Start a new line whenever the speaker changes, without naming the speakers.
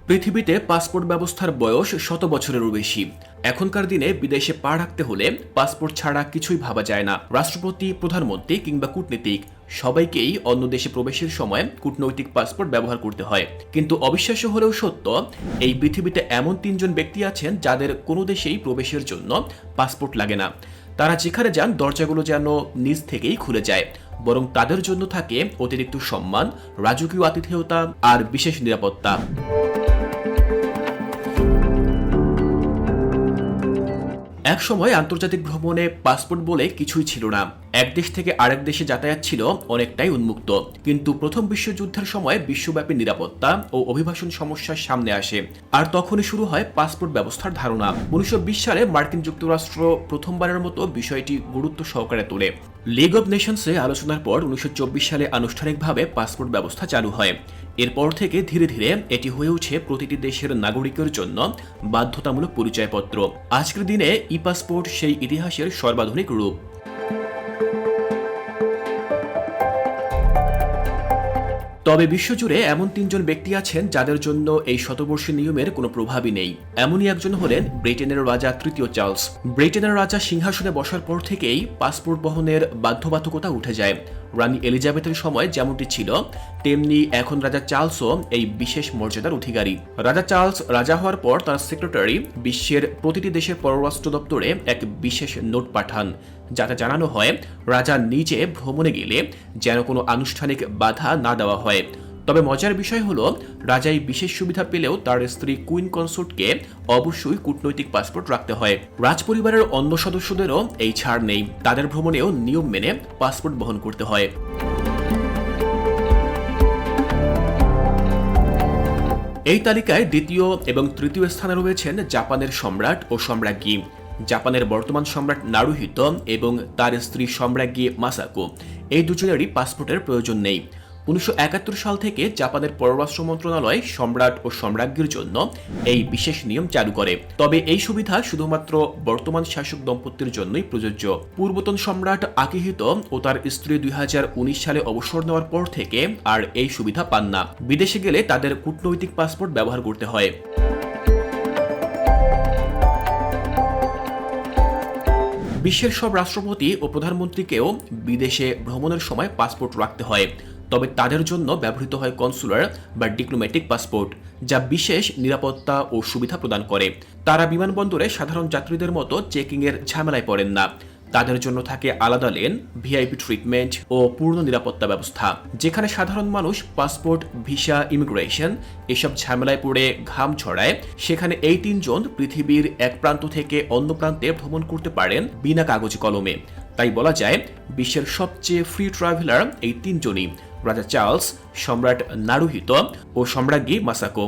পৃথিবীতে পাসপোর্ট ব্যবস্থার বয়স শত বছরেরও বেশি। এখনকার দিনে বিদেশে পা রাখতে হলে পাসপোর্ট ছাড়া কিছুই ভাবা যায় না। রাষ্ট্রপতি, প্রধানমন্ত্রী কিংবা কূটনীতিক সবাইকেই অন্য দেশে প্রবেশের সময় কূটনৈতিক পাসপোর্ট ব্যবহার করতে হয়। কিন্তু অবিশ্বাস্য হলেও সত্য, এই পৃথিবীতে এমন 3জন ব্যক্তি আছেন যাদের কোনো দেশেই প্রবেশের জন্য পাসপোর্ট লাগে না। তারা যেখানে যান দরজাগুলো যেন নিজ থেকেই খুলে যায়, বরং তাদের জন্য থাকে অতিরিক্ত সম্মান, রাজকীয় আতিথেয়তা আর বিশেষ নিরাপত্তা। এক সময় আন্তর্জাতিক ভ্রমণে পাসপোর্ট বলে কিছুই ছিল না। এক দেশ থেকে আরেক দেশে যাতায়াত ছিল অনেকটাই উন্মুক্ত। কিন্তু প্রথম বিশ্বযুদ্ধের সময় বিশ্বব্যাপী নিরাপত্তা ও অভিবাসন সমস্যার সামনে আসে, আর তখনই শুরু হয় পাসপোর্ট ব্যবস্থার ধারণা। 1920 সালে মার্কিন যুক্তরাষ্ট্র প্রথমবারের মতো বিষয়টি গুরুত্ব সহকারে তোলে। লিগ অব নেশনসে আলোচনার পর 1924 সালে আনুষ্ঠানিকভাবে পাসপোর্ট ব্যবস্থা চালু হয়। এরপর থেকে ধীরে ধীরে এটি হয়ে ওঠে প্রতিটি দেশের নাগরিকের জন্য বাধ্যতামূলক পরিচয়পত্র। আজকের দিনে ই পাসপোর্ট সেই ইতিহাসের সর্বাধুনিক রূপ। তবে বিশ্বজুড়ে এমন 3জন ব্যক্তি আছেন যাদের জন্য এই শতবর্ষী নিয়মের কোনো প্রভাবই নেই। এমনই একজন হলেন ব্রিটেনের রাজা তৃতীয় চার্লস। ব্রিটেনের রাজা সিংহাসনে বসার পর থেকেই পাসপোর্ট বহনের বাধ্যবাধকতা উঠে যায়। রানী এলিজাবেথের সময় যেমনটি ছিল, তেমনি এখন রাজা চার্লসও এই বিশেষ মর্যাদার অধিকারী। রাজা চার্লস রাজা হওয়ার পর তার সেক্রেটারি বিশ্বের প্রতিটি দেশের পররাষ্ট্র দপ্তরে এক বিশেষ নোট পাঠান, যাতে জানানো হয় রাজা নিজে ভ্রমণে গেলে যেন কোনো আনুষ্ঠানিক বাধা না দেওয়া হয়। তবে মজার বিষয় হলো, রাজাই বিশেষ সুবিধা পেলেও তার স্ত্রী কুইন কনসোর্টকে অবশ্যই কূটনৈতিক পাসপোর্ট রাখতে হয়। রাজপরিবারের অন্য সদস্যদেরও এই ছাড় নেই, তাদের ভ্রমণেও নিয়ম মেনে পাসপোর্ট বহন করতে হয়। এই তালিকায় দ্বিতীয় এবং তৃতীয় স্থানে রয়েছেন জাপানের সম্রাট ও সম্রাজ্ঞী। জাপানের বর্তমান সম্রাট নারুহিতো এবং তার স্ত্রী সম্রাজ্ঞী মাসাকো, এই দুজনেরই পাসপোর্টের প্রয়োজন নেই। 1971 সাল থেকে জাপানের পররাষ্ট্র মন্ত্রণালয় সম্রাট ও সম্রাজ্ঞীর জন্য এই বিশেষ নিয়ম চালু করে। তবে এই সুবিধা শুধুমাত্র বর্তমান শাসক দম্পতির জন্যই প্রযোজ্য। পূর্বতন সম্রাট আকিহিতো ও তার স্ত্রী 2019 সালে অবসর নেওয়ার পর থেকে আর এই সুবিধা পান না। বিদেশে গেলে তাদের কূটনৈতিক পাসপোর্ট ব্যবহার করতে হয়। বিশ্বের সব রাষ্ট্রপতি ও প্রধানমন্ত্রীকেও বিদেশে ভ্রমণের সময় পাসপোর্ট রাখতে হয়। তবে তাদের জন্য ব্যবহৃত হয় কনসুলার বা ডিপ্লোম্যাটিক পাসপোর্ট, যা বিশেষ নিরাপত্তা ও সুবিধা প্রদান করে। তারা বিমানবন্দরে সাধারণ যাত্রীদের মতো চেকিংয়ের ঝামেলায় পড়েন না। তাদের জন্য থাকে আলাদা লেন, ভিআইপি ট্রিটমেন্ট ও পূর্ণ নিরাপত্তা ব্যবস্থা। যেখানে সাধারণ মানুষ পাসপোর্ট, ভিসা, ইমিগ্রেশন এসব ঝামেলায় পড়ে ঘাম ছড়ায়, সেখানে এই 3জন পৃথিবীর এক প্রান্ত থেকে অন্য প্রান্তে ভ্রমণ করতে পারেন বিনা কাগজ কলমে। তাই বলা যায় বিশ্বের সবচেয়ে ফ্রি ট্রাভেলার এই 3জনই, রাজা চার্লস, সম্রাট নারুহিতো ও সম্রাজ্ঞী মাসাকো।